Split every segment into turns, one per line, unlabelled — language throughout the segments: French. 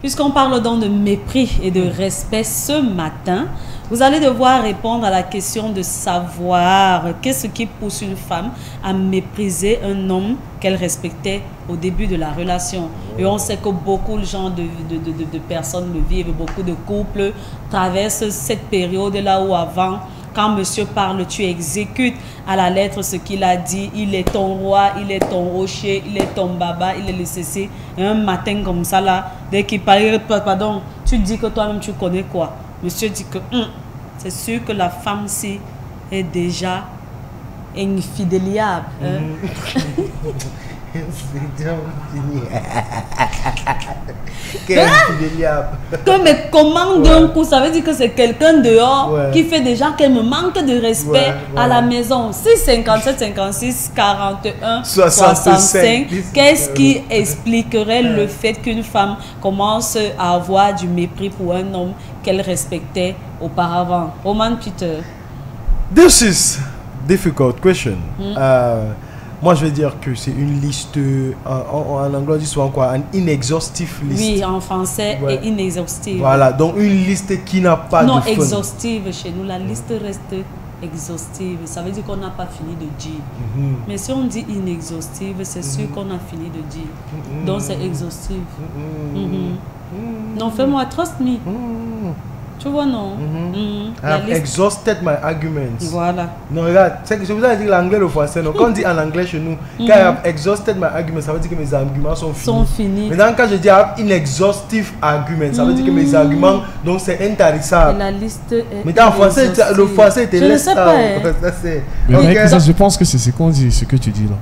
Puisqu'on parle donc de mépris et de respect ce matin, vous allez devoir répondre à la question de savoir qu'est-ce qui pousse une femme à mépriser un homme qu'elle respectait au début de la relation. Et on sait que beaucoup de gens, de personnes le vivent, beaucoup de couples traversent cette période-là où avant, quand monsieur parle, tu exécutes à la lettre ce qu'il a dit. Il est ton roi, il est ton rocher, il est ton baba, il est le ceci. Et un matin comme ça, là, dès qu'il parle, pardon, tu dis que toi-même tu connais quoi. Monsieur dit que c'est sûr que la femme-ci est déjà infidéliable. Mais comment d'un coup, ça veut dire que c'est quelqu'un dehors qui fait déjà qu'elle me manque de respect à la maison. 6, 57, 56, 41, 65. Qu'est-ce qui expliquerait le fait qu'une femme commence à avoir du mépris pour un homme qu'elle respectait auparavant? Roman Peter.
This is difficult question. Moi, je vais dire que c'est une liste, en anglais, on dit souvent quoi, un inexhaustive list.
Oui, en français, et inexhaustive.
Voilà, donc une liste qui n'a pas de fin.
Non, exhaustive chez nous, la liste reste exhaustive. Ça veut dire qu'on n'a pas fini de dire. Mais si on dit inexhaustive, c'est sûr qu'on a fini de dire. Donc c'est exhaustive. Non, fais-moi, trust me. Tu vois, non?
I have exhausted my arguments.
Voilà.
Non, regarde, c'est que je vous ai dit l'anglais et le français. Donc, quand on dit en anglais chez nous, quand I have exhausted my arguments, ça veut dire que mes arguments sont finis. Maintenant, quand je dis I have inexhaustive arguments, ça veut dire que mes arguments, donc c'est intarissable.
Et la liste est
mais dans le français, le français était
je ne sais pas.
Je pense que c'est ce qu'on dit, ce que tu dis là.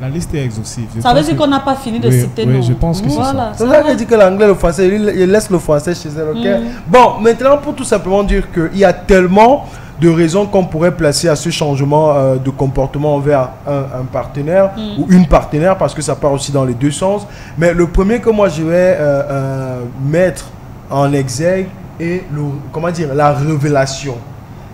La liste est exhaustive.
Ça veut dire qu'on n'a pas fini de citer
oui, je pense que c'est ça.
C'est ça que je dis que l'anglais et le français, il laisse le français chez elle, ok? Bon, maintenant, pour tout simplement dire qu'il y a tellement de raisons qu'on pourrait placer à ce changement de comportement envers un partenaire ou une partenaire, parce que ça part aussi dans les deux sens. Mais le premier que moi je vais mettre en exergue est la révélation.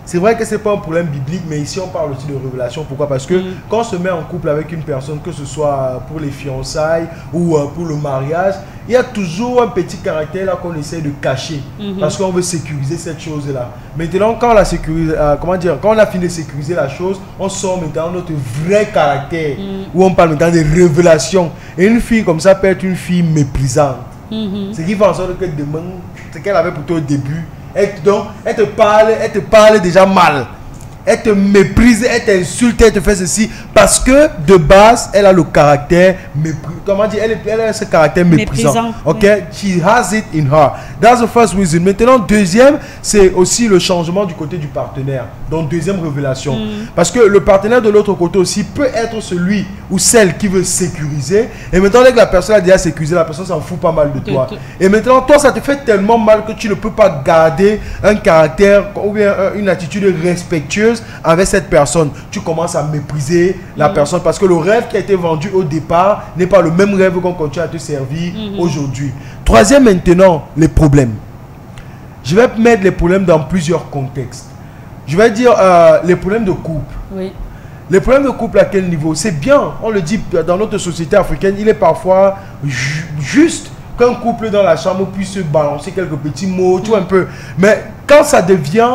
C'est vrai que ce n'est pas un problème biblique, mais ici on parle aussi de révélation. Pourquoi? Parce que quand on se met en couple avec une personne, que ce soit pour les fiançailles ou pour le mariage, il y a toujours un petit caractère là qu'on essaie de cacher. Parce qu'on veut sécuriser cette chose-là. Maintenant, quand on a sécurisé, quand on a fini de sécuriser la chose, on sort maintenant notre vrai caractère. Où on parle maintenant de révélation. Et une fille comme ça peut être une fille méprisante. Ce qui fait en sorte que demain, ce qu'elle avait pour toi au début, elle te parle déjà mal. Elle te méprise, elle t'insulte, elle te fait ceci. Parce que de base, elle a le caractère comment dire, elle a ce caractère méprisant. Ok? She has it in her. That's the first reason. Maintenant, deuxième, c'est aussi le changement du côté du partenaire. Donc, deuxième révélation. Parce que le partenaire de l'autre côté aussi peut être celui ou celle qui veut sécuriser. Et maintenant, dès que la personne a déjà sécurisé, la personne s'en fout pas mal de toi. Et maintenant, toi, ça te fait tellement mal que tu ne peux pas garder un caractère ou bien une attitude respectueuse avec cette personne. Tu commences à mépriser la personne parce que le rêve qui a été vendu au départ n'est pas le même rêve qu'on continue à te servir aujourd'hui. Troisième, maintenant, les problèmes. Je vais mettre les problèmes dans plusieurs contextes. Je vais dire les problèmes de couple. Les problèmes de couple à quel niveau? C'est bien, on le dit dans notre société africaine, il est parfois juste qu'un couple dans la chambre puisse se balancer quelques petits mots, tout un peu. Mais quand ça devient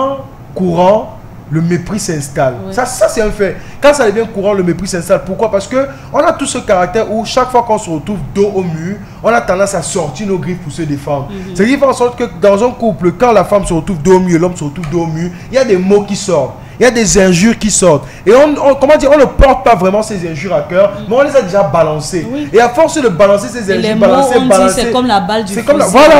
courant, le mépris s'installe. Ça c'est un fait. Quand ça devient courant, le mépris s'installe. Pourquoi? Parce que on a tout ce caractère où chaque fois qu'on se retrouve dos au mur, on a tendance à sortir nos griffes pour se défendre. C'est qui fait en sorte que dans un couple, quand la femme se retrouve dos au mur, l'homme se retrouve dos au mur, il y a des mots qui sortent. Il y a des injures qui sortent. Et comment dire, on ne porte pas vraiment ces injures à cœur, mais on les a déjà balancées. Et à force de balancer ces injures,
c'est comme la balle du fusil.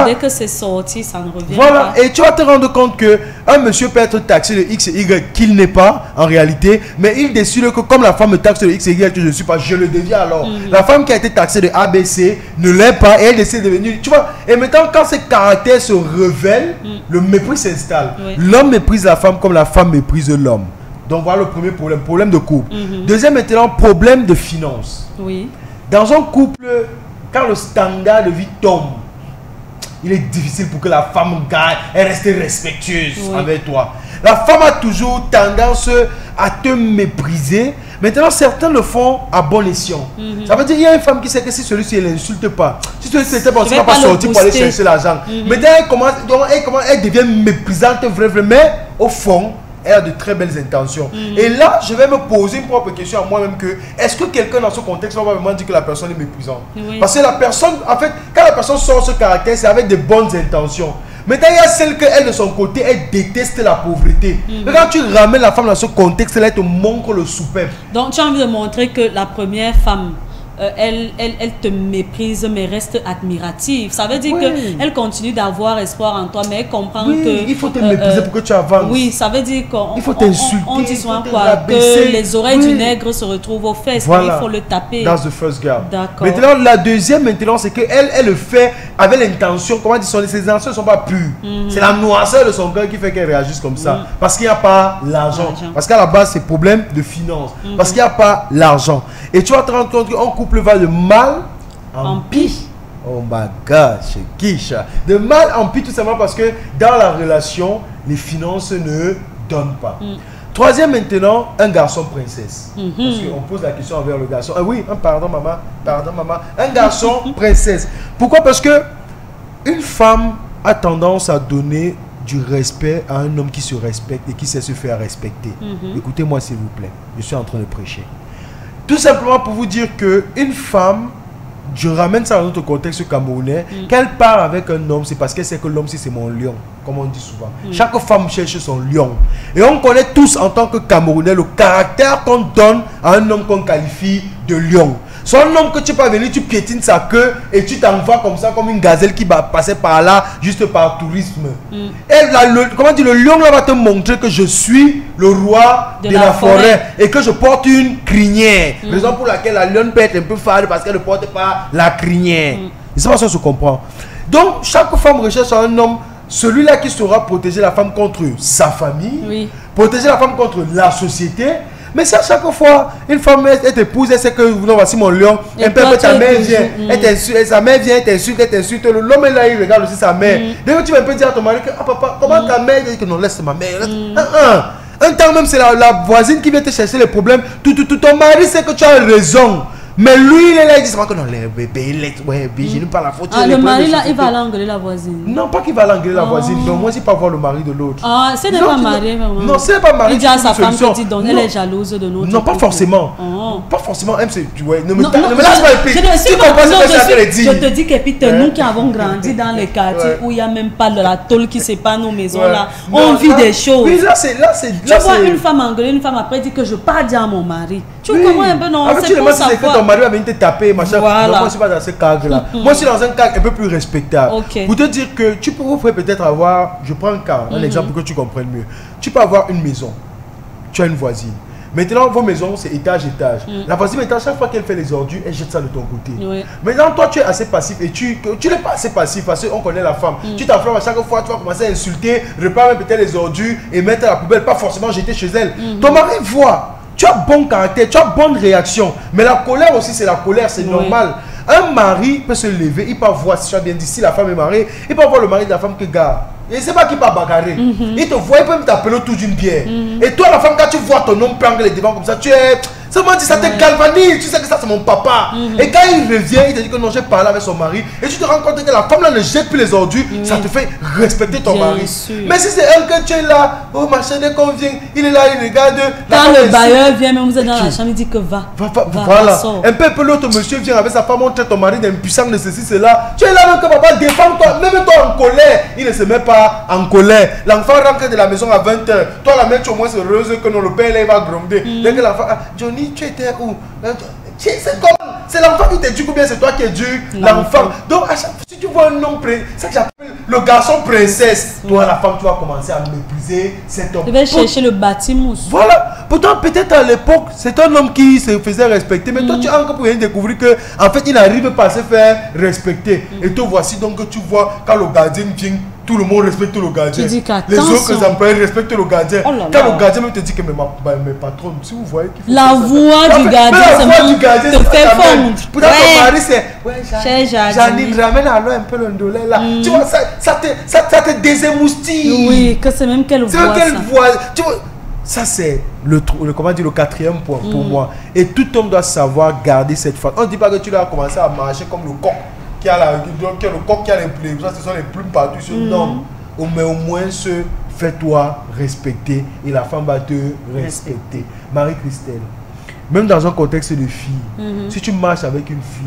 Dès que c'est sorti, ça ne revient pas.
Et tu vas te rendre compte que un monsieur peut être taxé de X et Y qu'il n'est pas en réalité, mais il décide que comme la femme me taxe de X et Y que je ne suis pas, je le deviens alors. La femme qui a été taxée de ABC ne l'est pas et elle décide de devenir. Tu vois, et maintenant quand ces caractères se révèlent, le mépris s'installe. L'homme méprise la femme comme la femme méprise l'homme. Donc voilà le premier problème, problème de couple. Deuxième maintenant, problème de finances. Dans un couple, quand le standard de vie tombe, il est difficile pour que la femme gagne et reste respectueuse avec toi. La femme a toujours tendance à te mépriser. Maintenant, certains le font à bon escient. Ça veut dire qu'il y a une femme qui sait que si celui-ci ne l'insulte pas, si celui-ci n'était pas, ne va pas sortir pour aller chercher l'argent. Maintenant, elle devient méprisante, mais au fond, elle a de très belles intentions. Et là, je vais me poser une propre question à moi-même que est-ce que quelqu'un dans ce contexte va vraiment dire que la personne est méprisante? Parce que la personne, en fait, quand la personne sort ce caractère, c'est avec de bonnes intentions. Maintenant, il y a celle qu'elle, de son côté, elle déteste la pauvreté. Mais quand tu ramènes la femme dans ce contexte-là, elle te montre le superbe.
Donc, tu as envie de montrer que la première femme, elle te méprise, mais reste admirative. Ça veut dire qu'elle continue d'avoir espoir en toi, mais elle comprend que...
il faut te mépriser pour que tu avances.
Oui, ça veut dire qu'on...
Il faut t'insulter.
On dit souvent quoi? Que les oreilles du nègre se retrouvent aux fesses. Voilà. Il faut le taper.
That's the first girl.
D'accord.
Maintenant, la deuxième, maintenant, c'est qu'elle le fait avec l'intention. Comment dire, ses intentions ne sont pas pures. C'est la noirceur de son cœur qui fait qu'elle réagisse comme ça. Parce qu'il n'y a pas l'argent. Parce qu'à la base, c'est problème de finance. Parce qu'il n'y a pas l'argent. Et tu vas te rendre compte qu'un couple va de mal en pire. Oh my God, c'est Kisha. De mal en pire tout simplement parce que dans la relation, les finances ne donnent pas. Troisième maintenant, un garçon princesse. Parce qu'on pose la question envers le garçon. Ah oui, pardon maman, pardon maman. Un garçon princesse. Pourquoi? Parce que une femme a tendance à donner du respect à un homme qui se respecte et qui sait se faire respecter. Écoutez-moi s'il vous plaît, je suis en train de prêcher. Tout simplement pour vous dire qu'une femme, je ramène ça dans notre contexte camerounais, qu'elle part avec un homme, c'est parce qu'elle sait que l'homme, c'est mon lion, comme on dit souvent. Chaque femme cherche son lion. Et on connaît tous en tant que Camerounais le caractère qu'on donne à un homme qu'on qualifie de lion. C'est un homme que tu peux venir, tu piétines sa queue et tu t'envoies comme ça, comme une gazelle qui va passer par là, juste par tourisme. Et comment dire, le lion là va te montrer que je suis le roi de la forêt et que je porte une crinière. Raison pour laquelle la lionne peut être un peu fade parce qu'elle ne porte pas la crinière. Et c'est pas ça que je comprends. Donc, chaque femme recherche un homme, celui-là qui saura protéger la femme contre sa famille, protéger la femme contre la société. Mais ça, chaque fois, une femme, elle t'épouse, elle sait que, non, voici mon lion, un peu ta mère vient, sa mère vient, elle t'insulte, l'homme là, il regarde aussi sa mère. Dès que tu vas un peu dire à ton mari que, ah papa, comment ta mère dit que non, laisse ma mère. Un temps même, c'est la voisine qui vient te chercher les problèmes. Ton mari sait que tu as raison. Mais lui, il est là, il dit que non, les bébés, je n'ai pas la faute.
Ah, le mari là, il va aller engueuler la voisine.
Non, pas qu'il va aller engueuler la voisine, mais moi, je ne pas voir le mari de l'autre.
Ah, ce n'est pas marié, vraiment.
Non, ce n'est pas marié.
Il dit à sa femme que tu donnes, elle est jalouse de notre.
Non, pas forcément. Pas forcément. Ne me lâche pas le pied. Tu comprends ce que ça dit.
Je te dis que puis nous qui avons grandi dans les quartiers où il n'y a même pas de la tôle qui sépare nos maisons là, on vit des choses.
Oui, là, c'est.
Tu vois une femme engueuler, une femme après dit que je pars dire à mon mari. Tu comprends un peu, non?
C'est pour savoir. Ton mari va venir te taper, machin.
Voilà.
Non, moi, je suis pas dans ce cadre-là. Moi, je suis dans un cadre un peu plus respectable. Pour te dire que tu pourrais peut-être avoir, je prends un cas, un exemple pour que tu comprennes mieux. Tu peux avoir une maison, tu as une voisine. Maintenant, vos maisons, c'est étage. La voisine, maintenant, chaque fois qu'elle fait les ordures, elle jette ça de ton côté. Maintenant, toi, tu es assez passif et tu n'es pas assez passif parce qu'on connaît la femme. Tu t'enflammes à chaque fois, tu vas commencer à insulter, reprendre peut-être les ordures et mettre à la poubelle, pas forcément jeter chez elle. Ton mari voit. Tu as bon caractère, tu as bonne réaction. Mais la colère aussi, c'est la colère, c'est normal. Un mari peut se lever, il peut voir, si tu as bien dit, si la femme est mariée, il peut voir le mari de la femme que gars. Et c'est pas qui peut bagarrer. Il te voit, il peut même t'appeler autour d'une bière. Et toi, la femme, quand tu vois ton homme prendre les devants comme ça, tu es. Ça m'a dit, ça te galvanise. Tu sais que ça, c'est mon papa. Et quand il revient, il te dit que non, j'ai parlé avec son mari. Et tu te rends compte que la femme là ne jette plus les ordures. Ça te fait respecter ton mari. Mais si c'est elle que tu es là, oh machin, dès qu'on vient, il est là, il regarde.
Quand le bailleur vient, même vous êtes dans la chambre, il dit que va.
Voilà. Un peu l'autre monsieur vient avec sa femme, on traite ton mari d'impuissant de ceci, cela. Tu es là, même que papa, défends-toi. Même toi en colère. Il ne se met pas en colère. L'enfant rentre de la maison à 20h. Toi, la mère, tu es au moins heureuse que non, le père là, il va gronder. Dès que l'enfant. Johnny, tu étais où? C'est comme. C'est l'enfant qui t'éduque ou bien c'est toi qui éduques l'enfant. Donc, à chaque fois, si tu vois un homme, c'est ça que j'appelle le garçon princesse. Toi, la femme, tu vas commencer à mépriser cet homme.
Tu vas chercher le bâtiment.
Voilà. Pourtant, peut-être à l'époque, c'est un homme qui se faisait respecter. Mais toi, tu as encore pour découvrir que, en fait, il n'arrive pas à se faire respecter. Et toi, voici donc que tu vois, quand le gardien vient tout le monde respecte le gardien.
Tu dis
les autres employés respectent le gardien.
Oh là là.
Quand le gardien me te dit que mes patrons, si vous voyez qu'il faut
la voix du gardien, te fait fondre.
Pourtant, ton mari, c'est
Cher
Janine, ramène alors un peu l'ondolé là. Tu vois, ça te désémoustille.
Oui, que c'est même quelle voix.
C'est même quelle voix. Tu vois, ça, c'est le 4e point pour moi. Et tout homme doit savoir garder cette phase. On ne dit pas que tu dois commencer à marcher comme le coq qui a le coq qui a les plumes. Ça, ce sont les plumes partout sur le nom. Mais au moins, fais-toi respecter et la femme va te respecter. Marie-Christelle, même dans un contexte de fille, si tu marches avec une fille,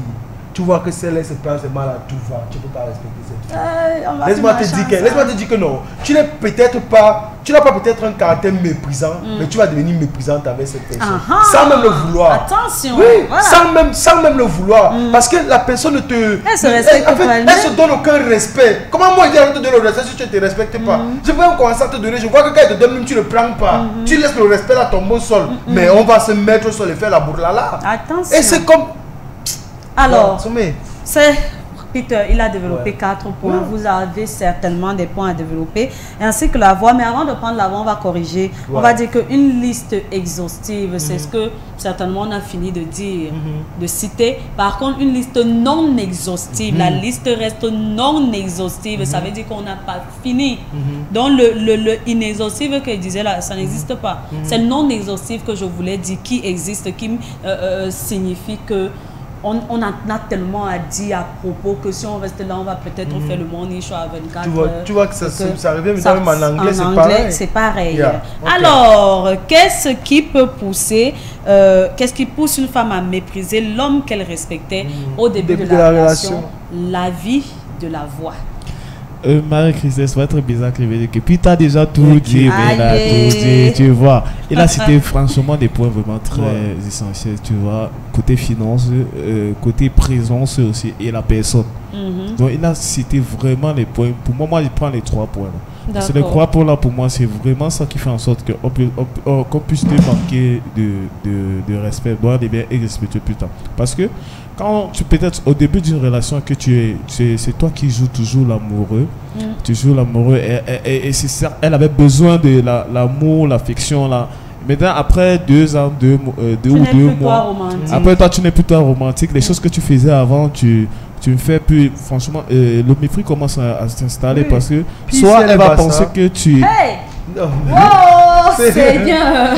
tu vois que celle-là se passe mal à tout va, tu ne peux pas respecter cette fille. Laisse-moi te dire que non. Tu n'as pas peut-être un caractère méprisant, mais tu vas devenir méprisante avec cette personne. Sans même le vouloir.
Attention.
Oui, voilà. sans même le vouloir. Parce que la personne ne te...
Elle se respecte pas.
Elle se donne aucun respect. Comment moi, je vais te donner le respect si tu ne te respectes pas? Je vais commencer à te donner. Je vois que quand elle te donne, même tu ne le prends pas. Tu laisses le respect là tomber au sol. Mais on va se mettre sur le fer la bourlala.
Attention.
Et c'est comme...
Alors, c'est Peter, il a développé 4 points. Vous avez certainement des points à développer, ainsi que la voix. Mais avant de prendre la voix, on va corriger. On va dire qu'une liste exhaustive, c'est ce que certainement on a fini de dire, de citer. Par contre, une liste non exhaustive, la liste reste non exhaustive. Ça veut dire qu'on n'a pas fini. Donc, le inexhaustif que je disais là, ça n'existe pas. C'est non exhaustif que je voulais dire, qui existe, qui signifie que on a tellement à dire à propos que si on reste là, on va peut-être faire le morning show à 24 heures.
Tu vois que ça revient même en anglais, c'est pareil.
C'est pareil.
Yeah. Okay.
Alors, qu'est-ce qui peut pousser, qu'est-ce qui pousse une femme à mépriser l'homme qu'elle respectait au début de la relation? La vie de la voix.
Marie-Christelle, ça va être bizarre que puis tu as déjà tout dit, tu vois. Et là, c'était franchement des points vraiment très essentiels, tu vois. Côté finance, côté présence aussi, et la personne. Donc, il a cité vraiment les points. Pour moi, je prends les 3 points. C'est les 3 points là, pour moi, c'est vraiment ça qui fait en sorte qu'on puisse te manquer de respect, boire des biens et respecter plus tard. Parce que quand tu peut-être au début d'une relation que c'est toi qui joues toujours l'amoureux, tu joues l'amoureux et c'est ça, elle avait besoin de l'amour, l'affection là. Maintenant après 2 ans, 2 mois, après toi tu n'es plus toi romantique. Les choses que tu faisais avant, tu ne fais plus. Franchement, le mépris commence à s'installer parce que soit elle va penser que tu...
Oh, c'est bien.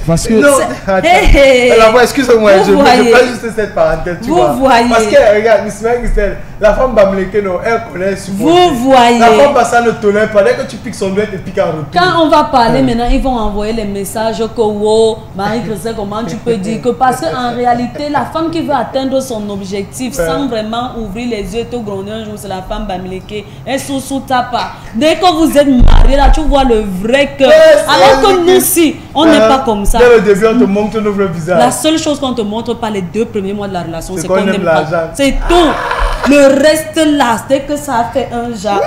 Parce que non, excusez-moi, je pas juste cette parenthèse, tu vois.
Voyez.
Parce que regarde, Miss Christelle, la femme Bamileke, elle connaît
Vous voyez.
La femme ça ne tolère pas. Dès que tu piques son doigt, elle te pique en retour.
Quand on va parler maintenant, ils vont envoyer les messages que wow, Marie-Christelle, comment tu peux dire que parce qu'en réalité, la femme qui veut atteindre son objectif sans vraiment ouvrir les yeux et te gronder un jour, c'est la femme Bamileke. Elle sous pas. Dès que vous êtes mariés, là, tu vois le vrai cœur. Alors que nous, si, on n'est pas comme ça.
Dès le début, on te montre nos vrais visages.
La seule chose qu'on te montre pas les 2 premiers mois de la relation, c'est qu'on aime
l'argent.
C'est tout. Le reste là, dès que ça a fait un genre.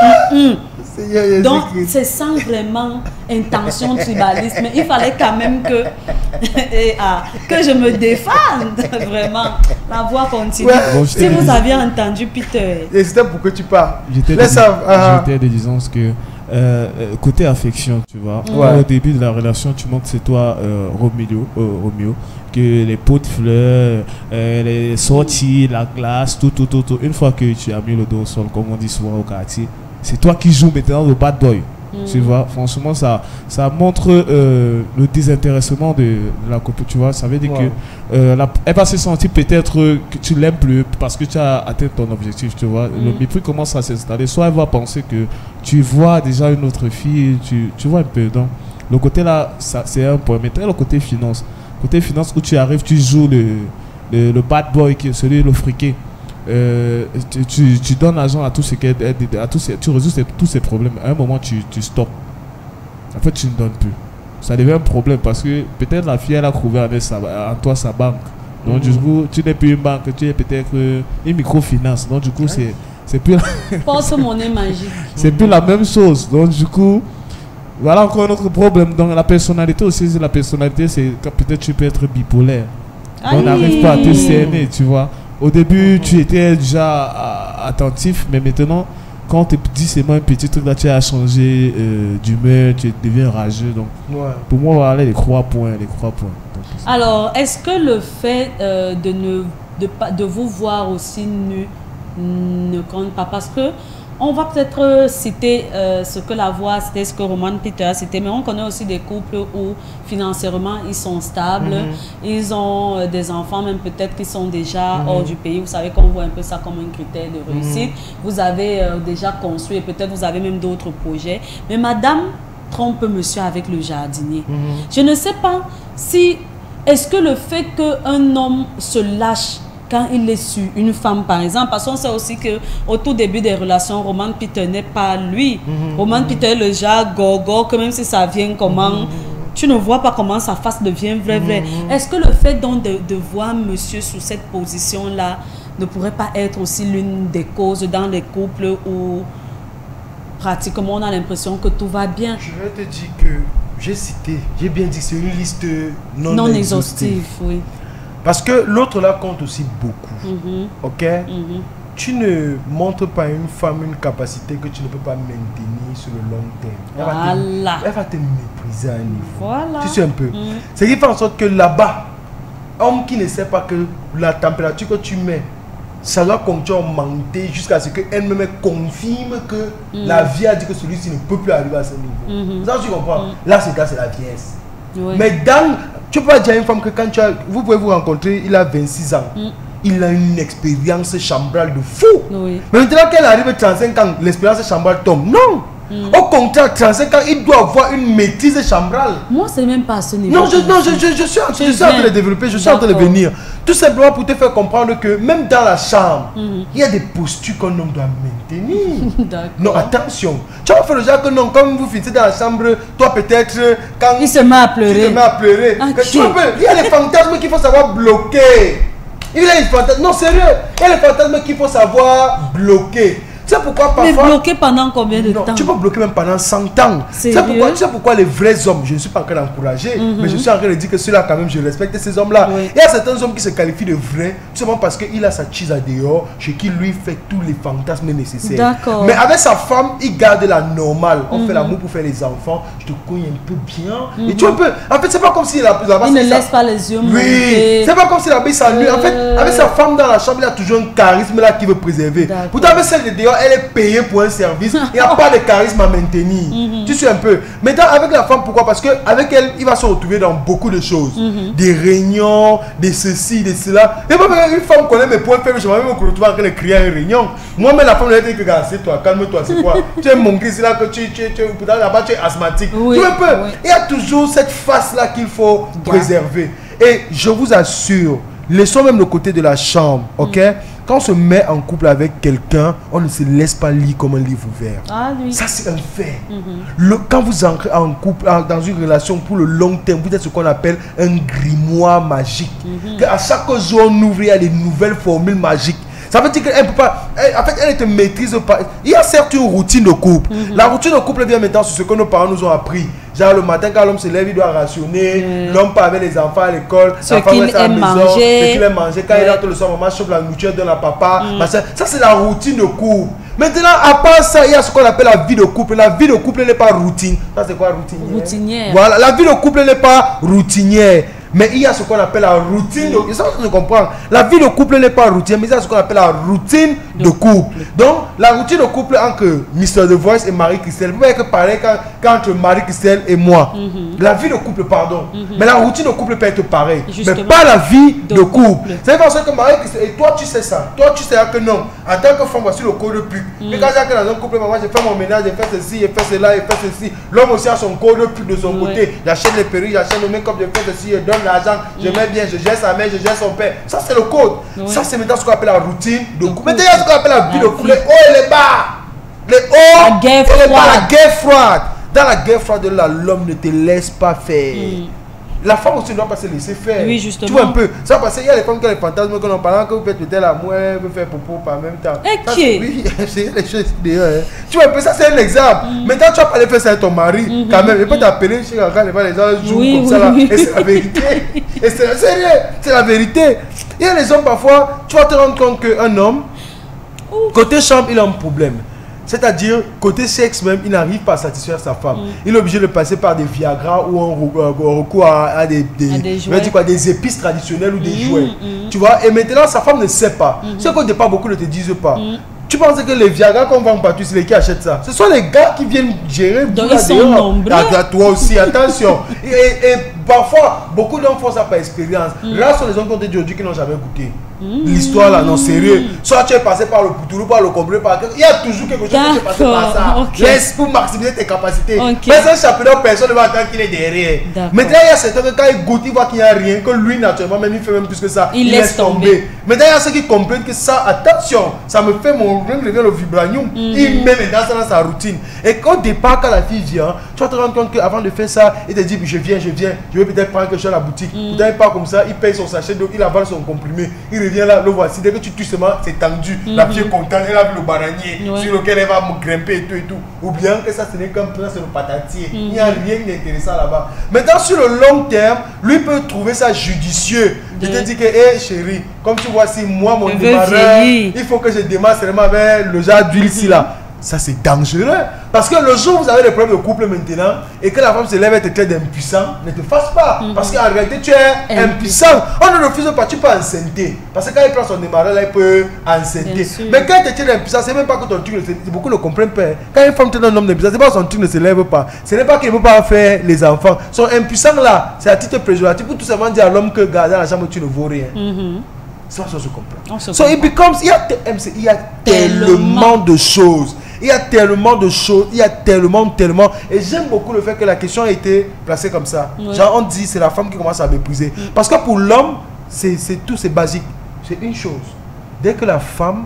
Donc, c'est sans vraiment intention tribaliste. Mais il fallait quand même que je me défende. Vraiment. La voix continue. Si vous aviez entendu Peter.
Et c'était pour que tu parles.
J'étais de disant que côté affection, tu vois. Au début de la relation, tu montres c'est toi, Roméo, que les pots de fleurs, les sorties, la glace, tout. Une fois que tu as mis le dos au sol, comme on dit souvent au quartier, c'est toi qui joues maintenant le bad boy. Tu vois, franchement, ça montre le désintéressement de la copine, tu vois. Ça veut dire que elle va se sentir peut-être que tu l'aimes plus parce que tu as atteint ton objectif, tu vois. Le mépris commence à s'installer. Soit elle va penser que tu vois déjà une autre fille, tu vois un peu. Donc, le côté là, c'est un point. Mais le côté finance. Côté finance, où tu arrives, tu joues le bad boy, qui est celui, le friqué. Tu donnes l'argent à tout ce qu'elle tu résous tous ces problèmes. À un moment, tu stoppes. En fait, tu ne donnes plus. Ça devient un problème parce que peut-être la fille, elle a trouvé en toi sa banque. Donc, du coup, tu n'es plus une banque, tu es peut-être une microfinance. Donc, du coup, c'est plus
porte-monnaie magique.
C'est plus la même chose. Donc, du coup, voilà encore un autre problème. Donc, la personnalité aussi, la personnalité, c'est que peut-être tu peux être bipolaire. On n'arrive pas à te cerner, tu vois. Au début, tu étais déjà attentif, mais maintenant, quand on te dit seulement un petit truc là, tu as changé d'humeur, tu deviens rageux. Donc, pour moi, voilà les 3 points. Donc,
alors, est-ce que le fait de vous voir aussi nu ne compte pas? Parce que on va peut-être citer ce que la voix, c'était ce que Roman Peter a cité, mais on connaît aussi des couples où financièrement ils sont stables, ils ont des enfants, même peut-être qui sont déjà hors du pays. Vous savez qu'on voit un peu ça comme un critère de réussite. Vous avez déjà construit et peut-être vous avez même d'autres projets. Mais madame trompe monsieur avec le jardinier. Je ne sais pas si, est-ce que le fait qu'un homme se lâche quand il est sur une femme, par exemple, parce qu'on sait aussi qu'au tout début des relations, Roman Peter n'est pas lui. Roman Peter est le genre gogo, que même si ça vient comment, tu ne vois pas comment sa face devient vrai. Est-ce que le fait donc de voir monsieur sous cette position-là ne pourrait pas être aussi l'une des causes dans les couples où pratiquement on a l'impression que tout va bien?
Je vais te dire que j'ai bien dit, c'est une liste non exhaustive.
Oui.
Parce que l'autre là compte aussi beaucoup. Ok? Tu ne montres pas à une femme une capacité que tu ne peux pas maintenir sur le long terme. Elle va te mépriser à un niveau.
Voilà.
Tu sais un peu. Ce qui fait en sorte que là-bas, homme qui ne sait pas que la température que tu mets, ça doit continuer à augmenter jusqu'à ce qu'elle-même confirme que la vie a dit que celui-ci ne peut plus arriver à ce niveau. Ça, tu comprends? Là, c'est la vieillesse. Mais tu peux pas dire à une femme que quand vous pouvez vous rencontrer, il a 26 ans. Il a une expérience chambrale de fou. Mais maintenant qu'elle arrive à 35 ans, l'expérience chambrale tombe. Non. Au contraire, 35 ans, il doit avoir une maîtrise chambrale.
Moi, c'est même pas à ce niveau.
Non, je suis en train de développer, je suis en train de venir. Tout simplement pour te faire comprendre que même dans la chambre, il y a des postures qu'un homme doit maintenir. Non, attention. Tu vas faire le genre que non, comme vous finissez dans la chambre, toi peut-être, quand
il se met à pleurer.
Tu te mets à pleurer. Il y a des fantasmes qu'il faut savoir bloquer. Il y a des fantasmes. Non, sérieux. Il y a des fantasmes qu'il faut savoir bloquer. Tu sais pourquoi parfois...
Mais bloquer pendant combien de temps?
Tu peux bloquer même pendant 100 ans. Tu sais pourquoi les vrais hommes, je ne suis pas en train d'encourager, mais je suis en train de dire que ceux-là quand même, je respecte ces hommes-là. Il y a certains hommes qui se qualifient de vrais, seulement parce qu'il a sa cheese à dehors, chez qui lui fait tous les fantasmes nécessaires. Mais avec sa femme, il garde la normale. On fait l'amour pour faire les enfants, je te cogne un peu bien. Et tu vois un peu, en fait, c'est pas comme si
il ne laisse pas les yeux monter.
Oui, c'est pas comme si la bille s'ennuie. En fait, avec sa femme dans la chambre, il a toujours un charisme là qu'il veut préserver. Pourtant, avec celle de dehors, elle est payée pour un service, il n'y a pas de charisme à maintenir. Tu sais un peu. Maintenant, avec la femme, pourquoi? Parce qu'avec elle, il va se retrouver dans beaucoup de choses. Des réunions, des ceci, des cela. Et moi, une femme connaît mes points faibles, je vais même me retrouver en train de crier à une réunion. Moi-même, la femme, elle dit que c'est toi, calme-toi, c'est quoi? Tu es mon gris, c'est là que pourtant là-bas, tu es asthmatique. Tu vois un peu. Il y a toujours cette face-là qu'il faut préserver. Et je vous assure, laissons même le côté de la chambre, ok? Quand on se met en couple avec quelqu'un, on ne se laisse pas lire comme un livre ouvert. Ça, c'est un fait. Quand vous entrez en couple, dans une relation pour le long terme, vous êtes ce qu'on appelle un grimoire magique. À chaque jour, on ouvre, il y a des nouvelles formules magiques. Ça veut dire qu'elle peut pas... En fait, elle ne te maîtrise pas. Il y a certes une routine de couple. La routine de couple vient maintenant sur ce que nos parents nous ont appris. Genre le matin, quand l'homme se lève, il doit rationner. L'homme part avec les enfants à l'école. La femme reste à la maison. Ce qu'il aime manger. Quand il rentre le soir, maman chauffe la nourriture, donne à papa. Ça, c'est la routine de couple. Maintenant, à part ça, il y a ce qu'on appelle la vie de couple. La vie de couple n'est pas routine. Ça, c'est quoi routinière?
Routinière.
Voilà, la vie de couple n'est pas routinière. Mais il y a ce qu'on appelle la routine. Et ça, je comprends. La vie de couple n'est pas routine, mais il y a ce qu'on appelle la routine de couple. Donc, la routine de couple entre Mr. The Voice et Marie-Christelle, vous voyez que pareil entre Marie-Christelle et moi. La vie de couple, pardon. Mais la routine de couple peut être pareille. Mais pas la vie de couple. C'est parce que Marie-Christelle, et toi, tu sais ça. Toi, tu sais que non. En tant que femme, voici le code de pute. Mais quand j'ai dans un couple, moi, j'ai fait mon ménage, j'ai fait ceci, j'ai fait cela, j'ai fait ceci. L'homme aussi a son code de pute de son côté. J'achète les perruques, j'achète le make-up, j'ai fait ceci, je donne l'argent, je mets bien, je gère sa mère, je gère son père. Ça, c'est le code. Ça, c'est maintenant ce qu'on appelle la routine de couple. Maintenant, il y a ce qu'on appelle la vie de couple. Les hauts et les bas. Les hauts
la guerre
et les bas.
froide.
La guerre froide. Dans la guerre froide, l'homme ne te laisse pas faire. La femme aussi ne doit pas se laisser faire.
Oui, justement.
Tu vois un peu. Ça parce qu'il y a les femmes qui ont les fantasmes que pendant que vous faites peut-être l'amour, elle veut faire popo par même temps. Ça, oui, c'est les choses d'ailleurs. Tu vois un peu, ça c'est un exemple. Maintenant tu vas pas aller faire ça avec ton mari quand même. Il peut t'appeler chez quelqu'un, les gens jouent comme ça là. Et c'est la vérité. Et c'est sérieux, c'est la vérité. Il y a les hommes parfois, tu vas te rendre compte qu'un homme, côté chambre, il a un problème. C'est-à-dire, côté sexe même, il n'arrive pas à satisfaire sa femme. Il est obligé de passer par des Viagra ou un recours à des épices traditionnelles ou des jouets. Tu vois, et maintenant, sa femme ne sait pas. Ce qu'au départ, beaucoup ne te disent pas. Tu penses que les Viagra qu'on vend partout, c'est les qui achètent ça? Ce sont les gars qui viennent gérer.
Donc ils sont nombreux.
Toi aussi, attention. et parfois, beaucoup d'hommes font ça par expérience. Là, ce sont les hommes qui ont dit qui n'ont jamais goûté. L'histoire là, non, sérieux. Soit tu es passé par le poutoulou, par le complet, par il y a toujours quelque chose qui est passé par ça. Laisse pour maximiser tes capacités. Mais c'est un championnat, personne ne va attendre qu'il est derrière. Maintenant, il y a certains que quand il goûte, il voit qu'il n'y a rien, que lui, naturellement, même il fait même plus que ça. Il laisse tomber. Maintenant, il y a ceux qui comprennent que ça, attention, ça me fait mon le vibranium. Il met maintenant ça dans sa routine. Et qu'au départ, quand la fille vient, tu vas te rendre compte qu'avant de faire ça, il te dit je viens, je vais peut-être prendre quelque chose à la boutique. Pourtant, il part comme ça, il paye son sachet, donc il avale son comprimé. Il revient là, le voici. Dès que tu touches seulement, c'est tendu. La fille est contente, elle a vu le bananier sur lequel elle va me grimper et tout. Ou bien que ça, ce n'est qu'un peu, c'est le patatier. Il n'y a rien d'intéressant là-bas. Maintenant, sur le long terme, lui peut trouver ça judicieux. Je te dis que, hé chérie, comme tu vois, si moi, mon démarreur, il faut que je démarre seulement avec le genre d'huile ici là. Ça, c'est dangereux. Parce que le jour où vous avez des problèmes de couple maintenant et que la femme se lève et te traite d'impuissant, ne te fasse pas. Parce qu'en réalité, tu es impuissant. On ne refuse pas, tu peux enceinter. Parce que quand il prend son démarreur, là, il peut enceinter. Mais quand il te traite d'impuissant, c'est même pas que ton truc ne se lève. Beaucoup ne comprennent pas. Quand une femme traite un homme d'impuissant, c'est pas que son truc ne se lève pas. Ce n'est pas qu'il ne peut pas faire les enfants. Son impuissant là, c'est à titre péjoratif pour tout simplement dire à l'homme que garder dans la chambre, tu ne vaux rien. Ça se comprend. Il y a tellement de choses. Il y a tellement de choses, il y a tellement. Et j'aime beaucoup le fait que la question a été placée comme ça. Genre, on dit, c'est la femme qui commence à mépriser. Parce que pour l'homme, c'est tout, c'est basique. C'est une chose. Dès que la femme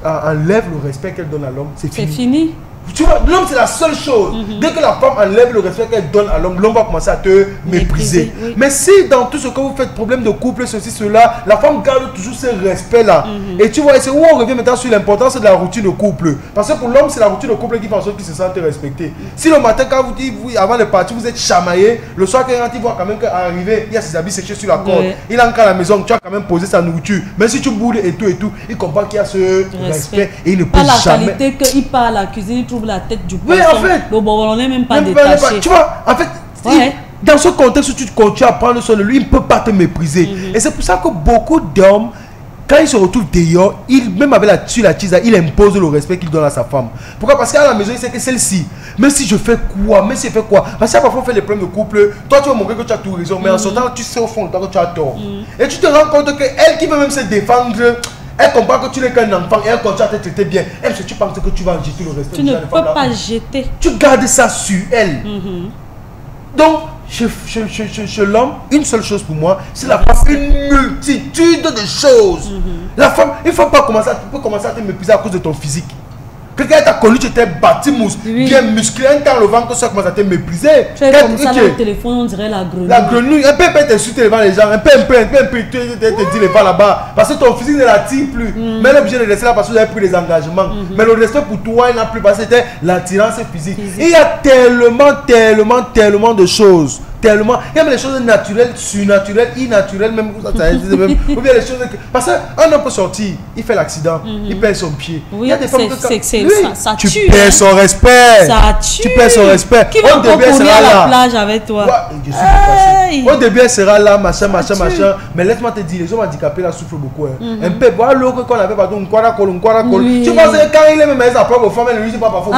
enlève le respect qu'elle donne à l'homme, c'est fini.
C'est fini.
Tu vois, l'homme c'est la seule chose. Dès que la femme enlève le respect qu'elle donne à l'homme, l'homme va commencer à te mépriser. Mais si dans tout ce que vous faites, problème de couple, ceci, cela, la femme garde toujours ce respect-là. Et tu vois, c'est où on revient maintenant sur l'importance de la routine de couple. Parce que pour l'homme, c'est la routine de couple qui fait en sorte qu'il se sente respecté. Si le matin, quand vous dites, avant de partir, vous êtes chamaillé, le soir, quand il voit quand même qu'arriver, il y a ses habits séchés sur la corde. Il entre à la maison, tu as quand même posé sa nourriture. Mais si tu boudes et tout, il comprend qu'il y a ce respect et il ne peut jamais.
La qualité qu'il part à la cuisine, il trouve la tête du poisson.
Oui, en fait.
Le bonbon n'est même pas détaché.
Tu vois, en fait, dans ce contexte où tu continues à prendre soin de lui, il ne peut pas te mépriser. Et c'est pour ça que beaucoup d'hommes, quand ils se retrouvent dehors, même avec la tise, il impose le respect qu'il donne à sa femme. Pourquoi? Parce qu'à la maison, il sait que celle-ci, même si je fais quoi, même si je fais quoi, parce que parfois on fait les problèmes de couple, toi tu vas montrer que tu as tout raison, mais en ce temps, tu sais au fond de toi que tu as tort. Et tu te rends compte qu'elle qui veut même se défendre, elle comprend que tu n'es qu'un enfant et elle continue à te traiter bien. Elle, si tu penses que tu vas jeter le respect.
Tu ne peux pas jeter.
Tu gardes ça sur elle. Donc, chez l'homme, une seule chose pour moi, c'est la femme, une multitude de choses. La femme, il ne faut pas commencer à te mépriser à cause de ton physique. Quelqu'un t'a connu, tu étais bâti, bien musclé, un temps le ventre, ça commence à te mépriser.
Tu es comme ça, le téléphone, on dirait la grenouille.
La grenouille, un peu t'insulter devant les gens, un peu, tu te dis les pas là-bas. Parce que ton physique ne l'attire plus. Mais elle est obligée de laisser là parce que vous avez pris des engagements. Mais le respect pour toi, il n'a plus parce que c'était l'attirance physique. Il y a tellement de choses. Tellement, il y a même les choses naturelles, surnaturelles, innaturelles, même, ou bien les choses parce qu'un homme peut sortir, il fait l'accident, il perd son pied.
Oui,
il y a des femmes
ça
tu
tue.
Perds son respect.
Ça tue.
Tu perds son respect.
Qui va proposer à la plage avec toi?
Je suis passé. Au début, elle sera là, machin. Mais laisse-moi te dire, les hommes handicapés là souffrent beaucoup. Un peu, voilà l'eau qu'on avait, pardon, tu penses que quand il est même à sa propre femme, elle ne lui dit pas parfois,